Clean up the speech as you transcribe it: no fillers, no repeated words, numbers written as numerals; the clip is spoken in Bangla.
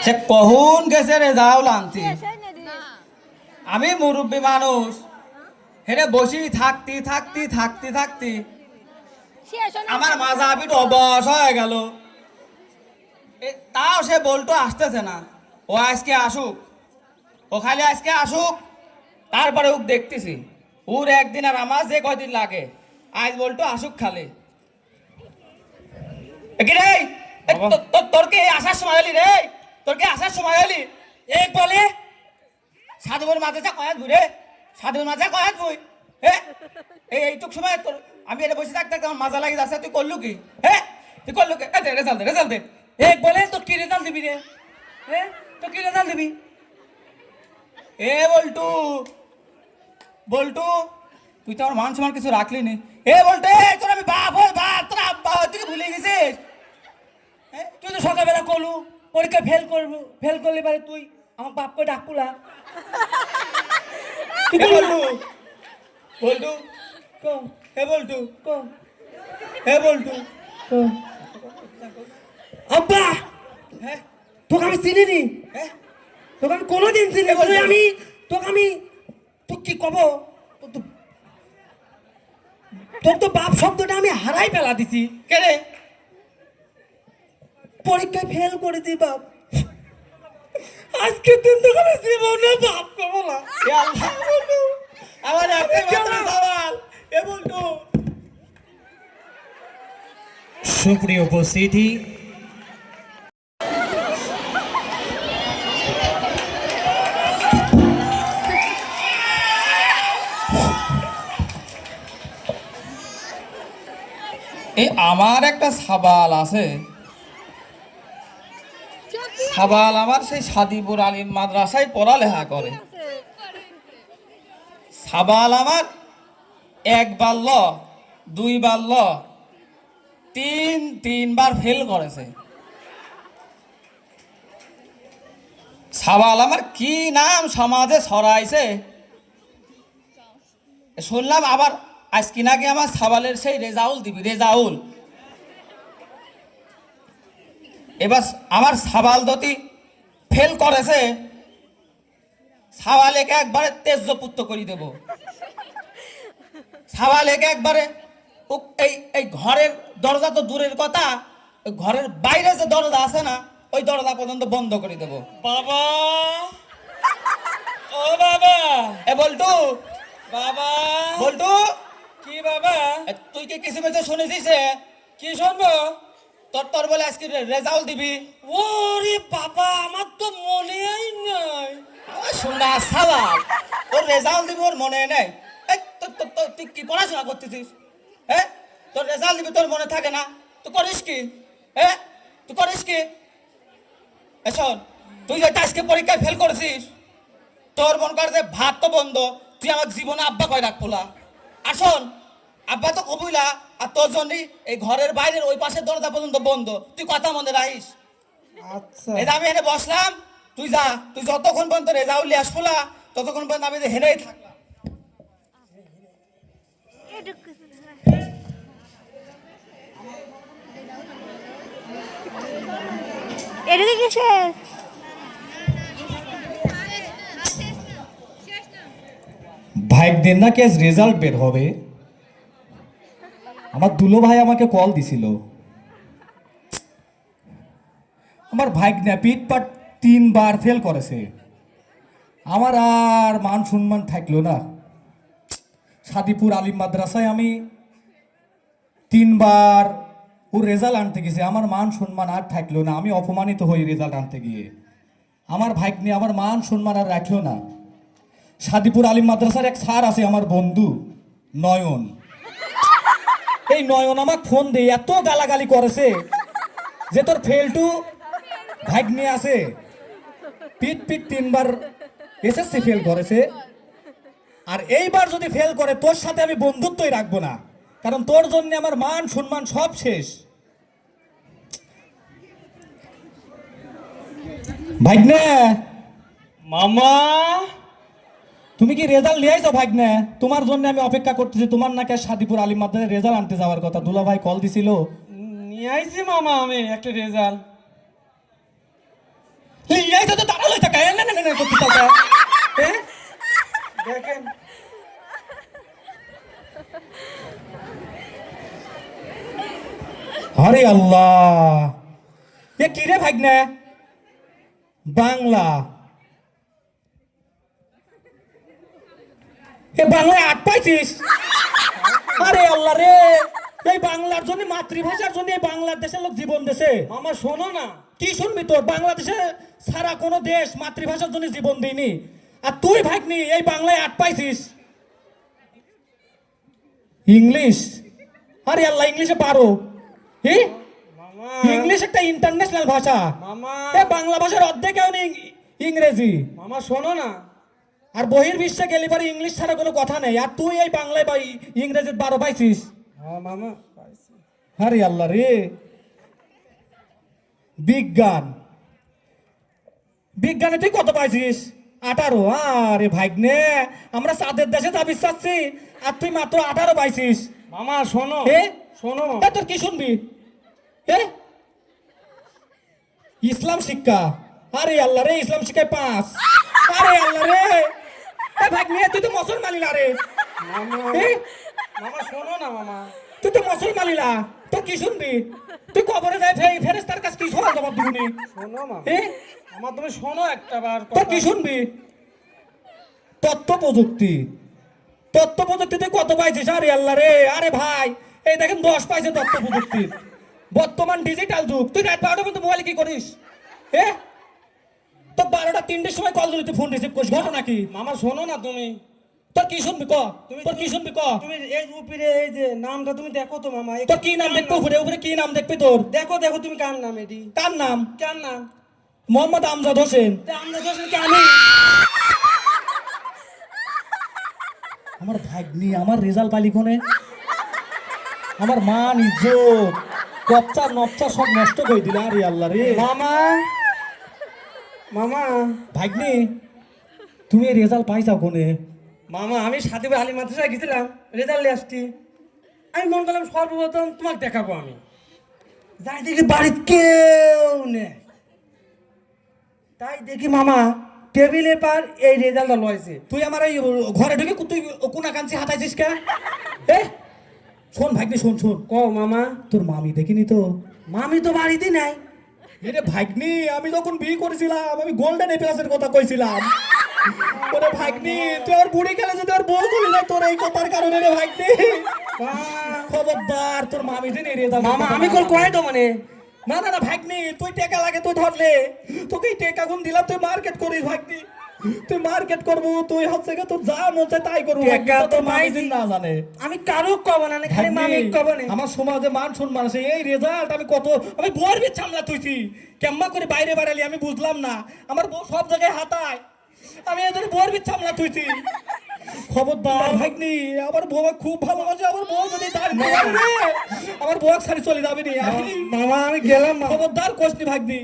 সে কখন গেছে রে যাও লানছি আমি মুরব্বী মানুষ হেরে বসি থাকতি থাকতি থাকতি থাকতি আমার মাজা পিঠ অবশ হয়ে গেল। তাও সে বলতো আসতেছে না, ও আজকে আসুক, ও খালি আজকে আসুক, তারপরে ওক দেখতেছি ওর একদিন আর আমার যে কয়দিন লাগে, আজ বলতো আসুক খালি। কি রে তোর কে আসার সময় হলি রে, তোর কে আসার সময় হলি এই বলে সাধুর মাঝে যা কয়াত ঘুরে সাধুর মাঝে কয়াত বই হ্যাঁ এইটুক সময় তোর আমি এটা বসে থাকতে আমার মাজা লাগে যাচ্ছে, তুই করলু কি? হ্যাঁ তুই করলু কি? রেজাল্ট দে রেজাল্ট দে। এক বলে তোর কি রেজাল্ট দিবি রে? হ্যাঁ তোর কি রেজাল্ট দিবি? এ বল্টু বল্টু তুই তো আমার মান সম্মান কিছু রাখলি নি। এ বলটু তোর আমি বাপ হয় বাপ, তোর আব্বা হয়, তুই ভুলে গেছিস? তুই তো সকালবেলা করলু পরীক্ষা ফেল করবো, ফেল করলে পারে তুই আমার বাপকে ডাকুলা। বল্টু বল্টু কম হে বল্টু কম হে বল্টু কম আব্বা হ্যাঁ তোকে আমি চিনি নি, হ্যাঁ তোকে আমি কোনোদিন চিনি বলবি? আমি তোকে আমি তোকে কি কব, তোর তো বাপ শব্দটা আমি হারাই ফেলা দিছি। কে রে? পরীক্ষায় ফেল করেছি বাপ, আজকে দিন তোকে আমি জীবনে বাপ করবো না। এ আল্লাহ বল্টু আমার একটা মাত্র সওয়াল। এ বল্টু সুপ্রিয় উপস্থিতি, আমার একটা সাবাল আছে, সাবাল আমার সেই সাদিপুর আলীর মাদ্রাসায় পড়ালেখা করে। সাবাল আমার একবার ল দুইবার ল তিনবার ফেল করেছে। সাবাল আমার কি নাম সমাজে ছড়াইছে শুনলাম, আবার আজকে নাকি আমার সাবালের সেই রেজাউল দিবি, রেজাউল। এবার আমার সাবাল দতি ফেল করেছে, সাবালেকে একবারে তেজপুত্র করে দেব। সাবালেকে একবারে এই এই ঘরের দরজা তো দূরের কথা, ওই ঘরের বাইরে যে দরজা আছে না, ওই দরজা পর্যন্ত বন্ধ করে দেব। বাবা ও বাবা এ বল্টু বাবা বল্টু কি বাবা তুই কি কিছু কিছু শুনেছিস? কি শুনবো? তোর তোর বলে আজকে রেজাল্ট দিবি। ওরে বাবা আমার তো মনেই নাই। শোনা সাবাল ওর রেজাল্ট দিবি, ওর মনে নেই। তুই কি পড়াশোনা করতেছিস? হ্যাঁ তোর রেজাল্ট দিবি, তোর মনে থাকে না? তুই করিস কি? হ্যাঁ তুই করিস কি? শোন, তুই যে আজকে পরীক্ষায় ফেল করেছিস, তোর মন কর যে ভাত তো বন্ধ, তুই আমার জীবনে আব্বা কয় রাখবলা। আর শোন, আব্বা তো কবুলা, আর তোর জন্যই এই ঘরের বাইরের ওই পাশের দরজা পর্যন্ত বন্ধ, তুই কথা মনে রাখিস। আচ্ছা এই যে আমি এনে বসলাম, তুই যা, তুই যতক্ষণ পর্যন্ত রেজাউল আসবলা ততক্ষণ পর্যন্ত আমি হেরেই থাকলাম। এদিকে কিসের? ভাইকদের নাকি আজ রেজাল্ট বের হবে। আমার দুলো ভাই আমাকে কল দিছিল। আমার ভাইকনা পিটপাট 3বার ফেল করেছে, আমার আর মান সম্মান থাকলো না। সাদিপুর আলিম মাদ্রাসায় আমি 3বার ওর রেজাল্ট আনতে গেছি, আমার মান সম্মান আর থাকলো না। আমি অপমানিত হই রেজাল্ট আনতে গিয়ে। আমার ভাইকনি আমার মান সম্মান আর রাখলো না। সাদিপুর আলিম মাদ্রাসার এক স্যার আছে আমার বন্ধু নয়ন, এই নয়ন আমাকে ফোন দিয়ে এত গালাগালি করেছে যে তোর ফেলটু ভাগ্নে আছে, পিট 3বার এসএসসি ফেল করেছে, আর এইবার যদি ফেল করে তোর সাথে আমি বন্ধুত্বই রাখবো না, কারণ তোর জন্য আমার মান সম্মান সব শেষ। ভাগ্নে মামা তুমি কি রেজাল্ট নিয়ে আইছো ভাগ্নে? তোমার জন্য আমি অপেক্ষা করতেছি। তোমার নাকি সাদিপুর আলিম মাদ্রাসায় রেজাল্ট আনতে যাওয়ার কথা, দুলা ভাই কল দিছিল। নিয়ে আইছি মামা আমি একটা রেজাল্ট। কেন না করতে চাও হ্যাঁ দেখেন আরে আল্লাহ এ কি রে ভাগনা বাংলা এ বাংলায় 8 পাইছিস আরে আল্লাহ রে এই বাংলার জন্য মাতৃভাষার জন্য এই বাংলাদেশের লোক জীবন দেশে মামা শোনো না কি শুনবি তোর বাংলাদেশে সারা কোনো দেশ মাতৃভাষার জন্য জীবন দেয়নি আর তুই ভাগনি এই বাংলায় 8 পাইছিস ইংলিশ আরে আল্লাহ ইংলিশে পারো মামা ইংলিশ একটা ইন্টারন্যাশনাল ভাষা মামা এ বাংলা ভাষার অর্ধেক ইংরেজি মামা শোনো না আর বহির্বিশ্বে গেলে পরে ইংলিশ ছাড়া কোনো কথা নেই আর তুই এই বাংলায় বা ইংরেজির 12 পাইছিস হ্যাঁ মামা আরে আল্লাহ রে বিজ্ঞান বিজ্ঞানে তুই কত পাইছিস 18 আরে ভাইগনে আমরা চাঁদের দেশে যাবি চাচ্ছি আর তুই মাত্র 18 পাইছিস মামা শোনো এ শোনো এ তোর কি শুনবি এ ইসলাম শিক্ষা আরে আল্লাহ রে ইসলাম শিক্ষায় 5 আরে আল্লাহ রে এ ভাইগনে তুই তো মুসলমানই না রে মামা এ মামা শোনো না মামা তুই তো মুসলমানই না তোর কি শুনবি তুই কবরে যাই ফেরেশতার কাছে কি সওয়াল জবাব দিবি শোনো মামা এ মামা তুমি শোনো একটা বার তোর কি শুনবি তথ্য প্রযুক্তিতে কত পাইছিস আরে আল্লাহ রে আরে ভাই এই দেখেন 10 পাইছে তথ্য প্রযুক্তি বর্তমান ডিজিটাল যুগ তুই রাত 12টা পর্যন্ত মোবাইলে কি করিস এ তো 12টা 3টের সময় কল দিলি তুই ফোন রিসিভ করিস ঘটনা কি মামা শোনো না তুমি তোর কি শুনবি ক তোর কি শুনবি ক তুমি এই উপরে এই যে নামটা তুমি দেখো তো মামা তোর কি নাম দেখবি উপরে উপরে কি নাম দেখবি তোর দেখো দেখো তুমি কার নাম এটি কার নাম কার নাম মোহাম্মদ আমজাদ হোসেন আমরা দোষের কি আমি আমার ভাগ্নি আমার রেজাল্ট পালি কোনে আমার মান ইজ্জত কপচা নপচা সব নষ্ট করে দিল আরে আল্লাহ রে মামা মামা ভাগ্নি তুমি এই রেজাল্ট পাইছাও কোনে মামা আমি সাথে আলী মাদ্রাসায় গেছিলাম রেজাল্ট নিয়ে আসছি আমি মন করলাম সর্বপ্রথম তোমাকে দেখাবো আমি যাই দেখি বাড়ির কেউ নেই তাই দেখি মামা টেবিলের পার এই রেজাল্টটা লয়েছে তুই আমার এই ঘরে ঢুকে তুই কোনা কাঞ্চি হাতাইছিস কে এ শোন ভাগ্নি শোন শোন কও মামা তোর মামি দেখিনি তো মামি তো বাড়িতে নাই এরে ভাগ্নি আমি যখন বিয়ে করেছিলাম আমি গোল্ডেন এপিলাসের কথা কইছিলাম ওরে ভাগ্নি তুই আর বুড়ি খেলে যদি আর বউ চলে যায় তোর এই কথার কারণে রে ভাগ্নি খবরদার তোর মামি জেনে রে মামা আমি কল কয় তো মানে না না না ভাগ্নি তুই টাকা লাগে তুই ধরলে তোকে এই টাকা গুণ দিলাম তুই মার্কেট করিস ভাগ্নি তুই মার্কেট করবো তুই হচ্ছে গিয়ে তোর যা মন চায় তাই করবো টাকা তো তোর মামি পাইছি। না জানে আমি কারো কব না খালি মামি কব না আমার সমাজে মান সম্মান আছে এই রেজাল্ট আমি কত আমি বউর বিচ সামলা তুইছি কেম্মা করে বাইরে বাড়ালি আমি বুঝলাম না আমার বউ সব জায়গায় হাতায় আমি এদের বউর বিচ সামলা তুইছি খবরদার ভাগ্নি আমার বউ খুব ভালোবাসে আমার বউ যদি তার আমার বউ ছাড়ি চলে যাবে নি মামা আমি গেলাম খবরদার কোসনি ভাগ্নি